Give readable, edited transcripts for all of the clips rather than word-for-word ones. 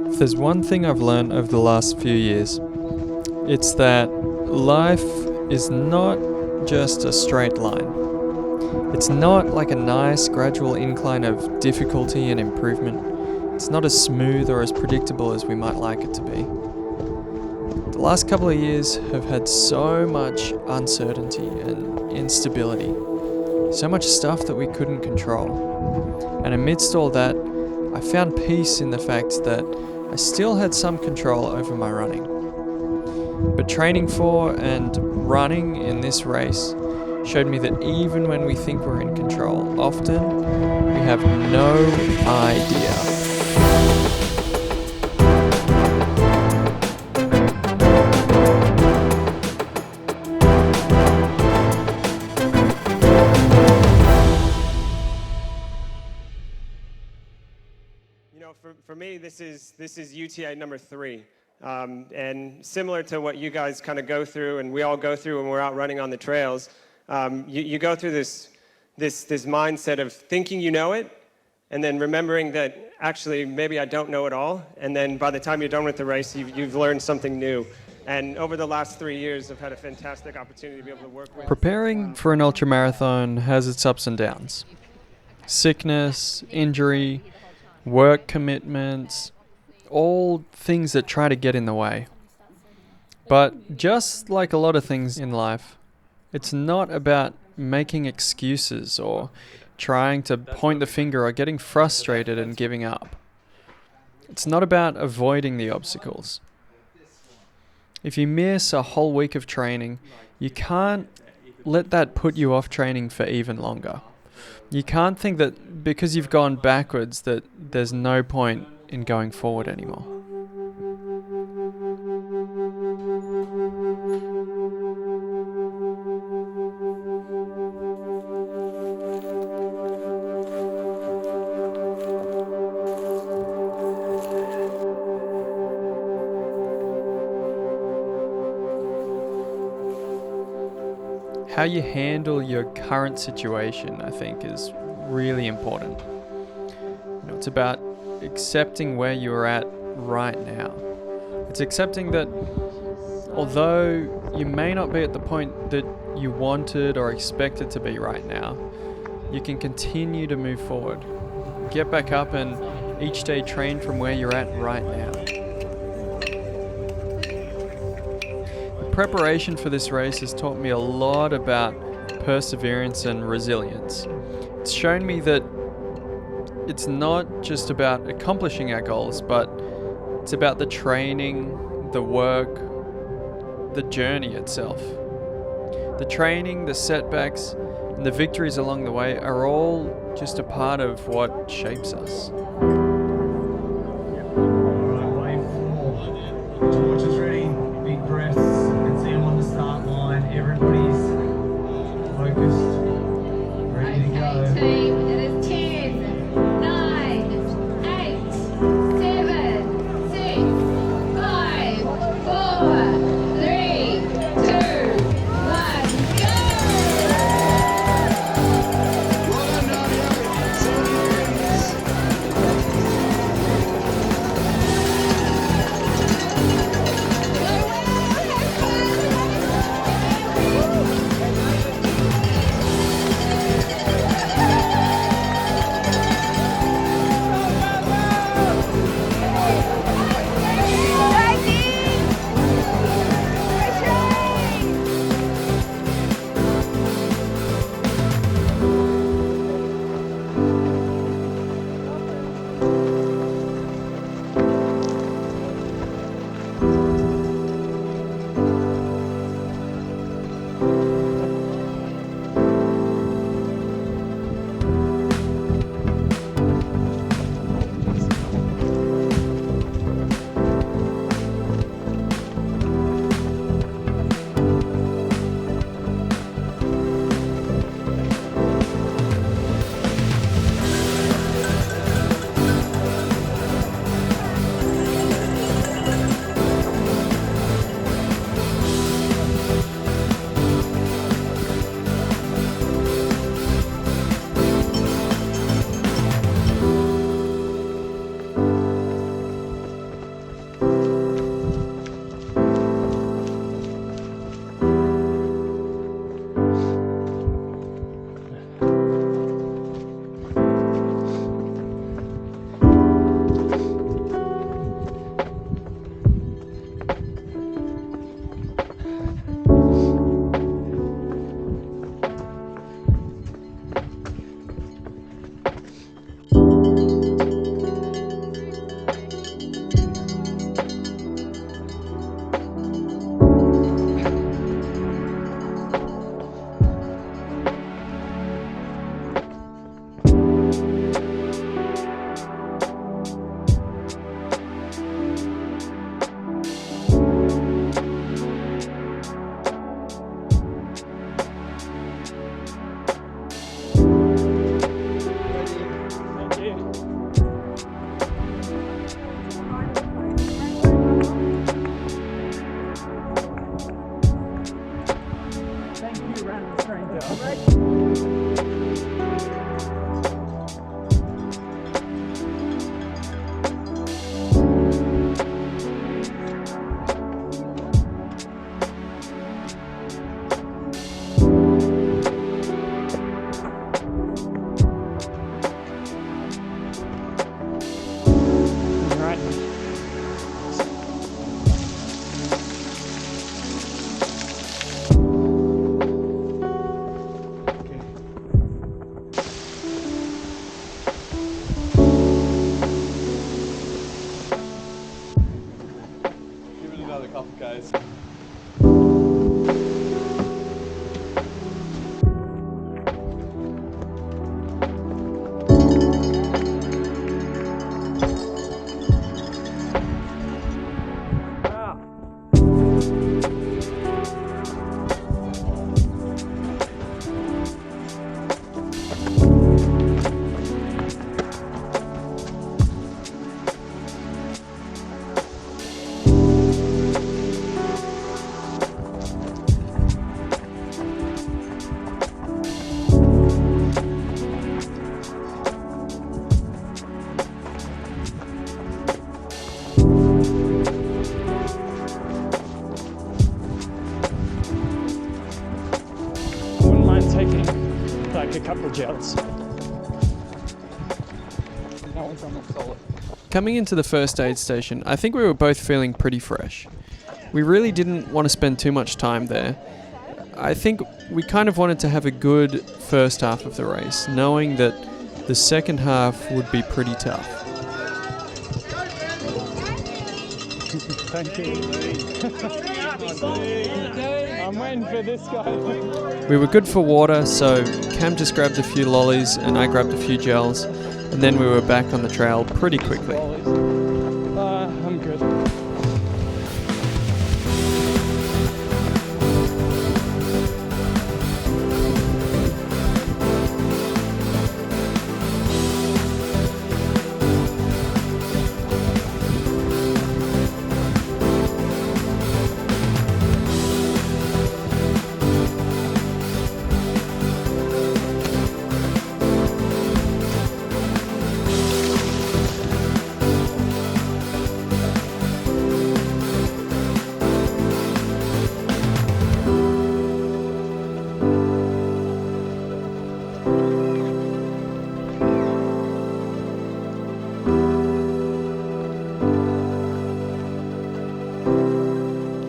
If there's one thing I've learned over the last few years, it's that life is not just a straight line. It's not like a nice gradual incline of difficulty and improvement. It's not as smooth or as predictable as we might like it to be. The last couple of years have had so much uncertainty and instability, so much stuff that we couldn't control. And amidst all that, I found peace in the fact that I still had some control over my running. But training for and running in this race showed me that even when we think we're in control, often we have no idea. For me, this is UTA number 3, and similar to what you guys kind of go through, and we all go through when we're out running on the trails. You go through this mindset of thinking you know it, and then remembering that actually maybe I don't know it all, and then by the time you're done with the race, you've learned something new. And over the last 3 years, I've had a fantastic opportunity to be able to work with. Preparing for an ultramarathon has its ups and downs. Sickness, injury, work commitments, all things that try to get in the way. But just like a lot of things in life, it's not about making excuses or trying to point the finger or getting frustrated and giving up. It's not about avoiding the obstacles. If you miss a whole week of training, you can't let that put you off training for even longer. You can't think that because you've gone backwards that there's no point in going forward anymore. How you handle your current situation, I think, is really important. It's about accepting where you're at right now. It's accepting that although you may not be at the point that you wanted or expected to be right now, you can continue to move forward. Get back up and each day train from where you're at right now. Preparation for this race has taught me a lot about perseverance and resilience. It's shown me that it's not just about accomplishing our goals, but it's about the training, the work, the journey itself. The training, the setbacks, and the victories along the way are all just a part of what shapes us. Torch is ready, big breaths. See them on the start line. Everybody's focused, ready to go. Team, it is 10, 9, 8, 7, 6, 5, 4, 3, 2, 1, go! Well done, Nadia. Another couple guys. Taking like a couple gels. That one's almost solid. Coming into the first aid station, I think we were both feeling pretty fresh. We really didn't want to spend too much time there. I think we kind of wanted to have a good first half of the race, knowing that the second half would be pretty tough. Thank you. I'm waiting for this guy. We were good for water, so Cam just grabbed a few lollies and I grabbed a few gels, and then we were back on the trail pretty quickly. I'm good.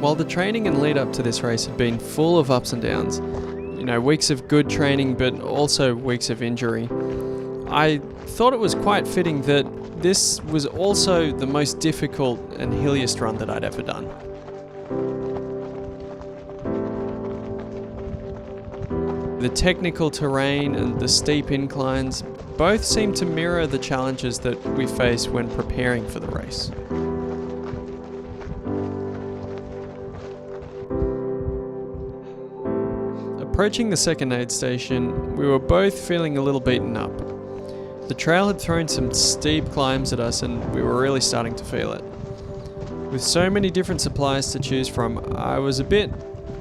While the training and lead up to this race had been full of ups and downs, weeks of good training but also weeks of injury, I thought it was quite fitting that this was also the most difficult and hilliest run that I'd ever done. The technical terrain and the steep inclines both seem to mirror the challenges that we face when preparing for the race. Approaching the second aid station, we were both feeling a little beaten up. The trail had thrown some steep climbs at us and we were really starting to feel it. With so many different supplies to choose from, I was a bit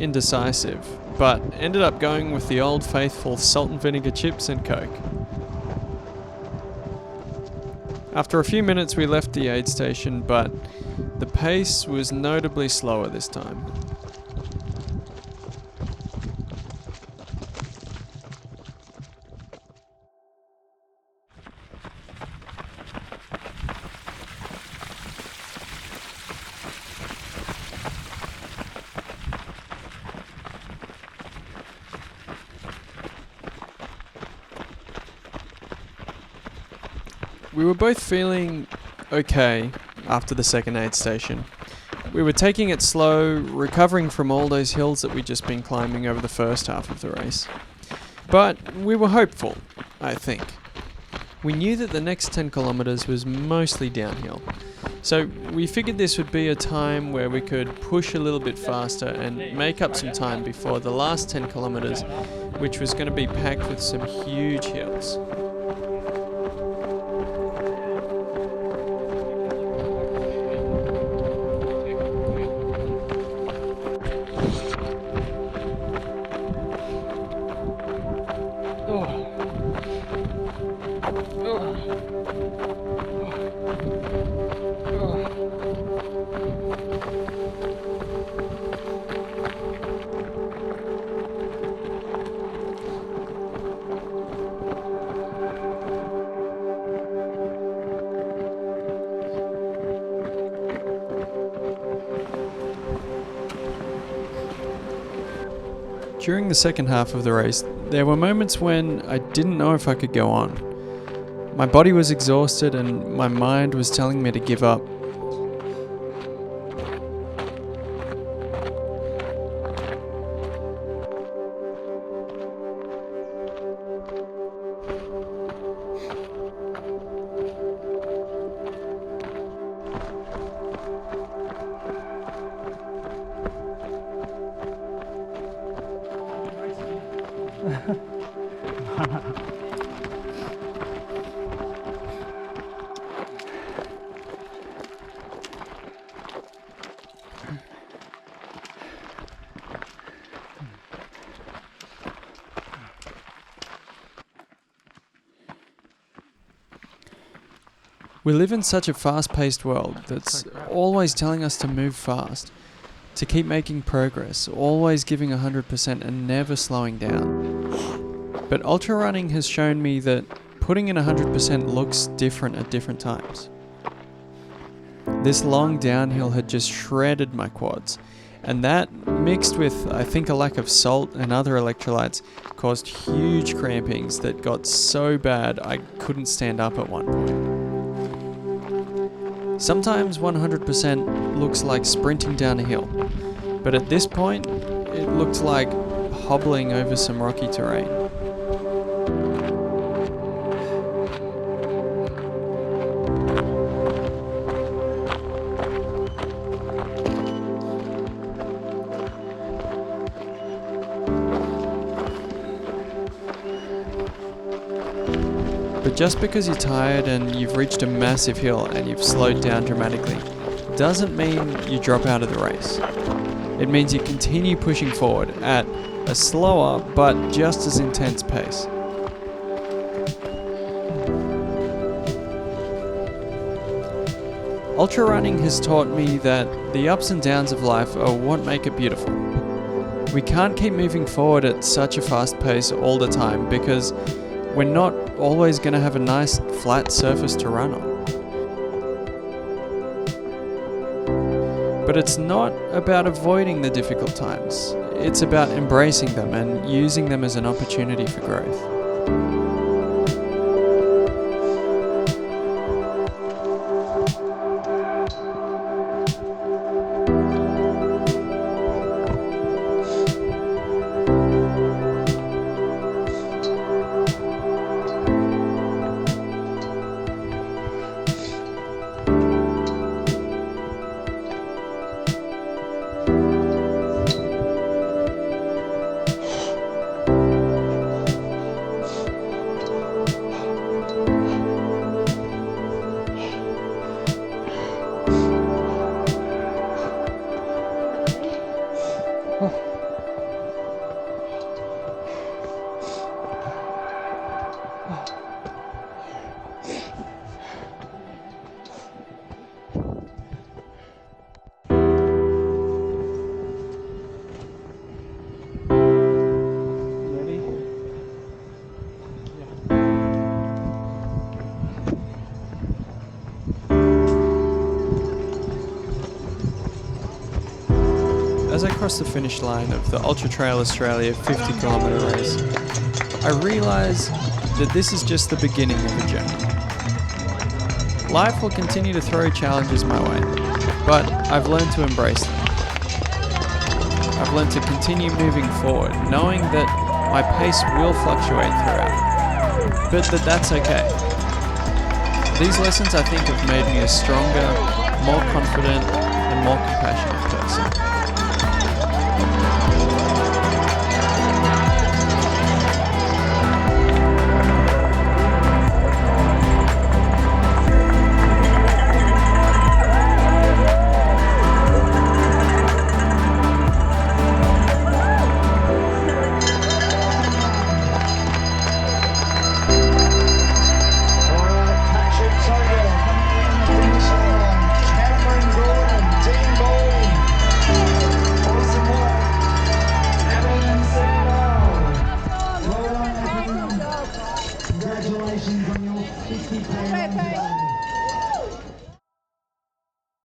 indecisive, but ended up going with the old faithful salt and vinegar chips and Coke. After a few minutes we left the aid station, but the pace was notably slower this time. We were both feeling okay after the second aid station. We were taking it slow, recovering from all those hills that we'd just been climbing over the first half of the race. But we were hopeful, I think. We knew that the next 10 kilometers was mostly downhill. So we figured this would be a time where we could push a little bit faster and make up some time before the last 10 kilometers, which was going to be packed with some huge hills. During the second half of the race, there were moments when I didn't know if I could go on. My body was exhausted and my mind was telling me to give up. We live in such a fast-paced world that's always telling us to move fast, to keep making progress, always giving 100% and never slowing down. But ultra running has shown me that putting in 100% looks different at different times. This long downhill had just shredded my quads, and that, mixed with, I think, a lack of salt and other electrolytes, caused huge crampings that got so bad I couldn't stand up at one point. Sometimes 100% looks like sprinting down a hill, but at this point, it looked like hobbling over some rocky terrain. But just because you're tired and you've reached a massive hill and you've slowed down dramatically, doesn't mean you drop out of the race. It means you continue pushing forward at a slower but just as intense pace. Ultra running has taught me that the ups and downs of life are what make it beautiful. We can't keep moving forward at such a fast pace all the time because we're not always going to have a nice flat surface to run on. But it's not about avoiding the difficult times. It's about embracing them and using them as an opportunity for growth. As I crossed the finish line of the Ultra Trail Australia 50km race, I realised that this is just the beginning of the journey. Life will continue to throw challenges my way, but I've learned to embrace them. I've learned to continue moving forward, knowing that my pace will fluctuate throughout, but that's okay. These lessons, I think, have made me a stronger, more confident, and more compassionate person.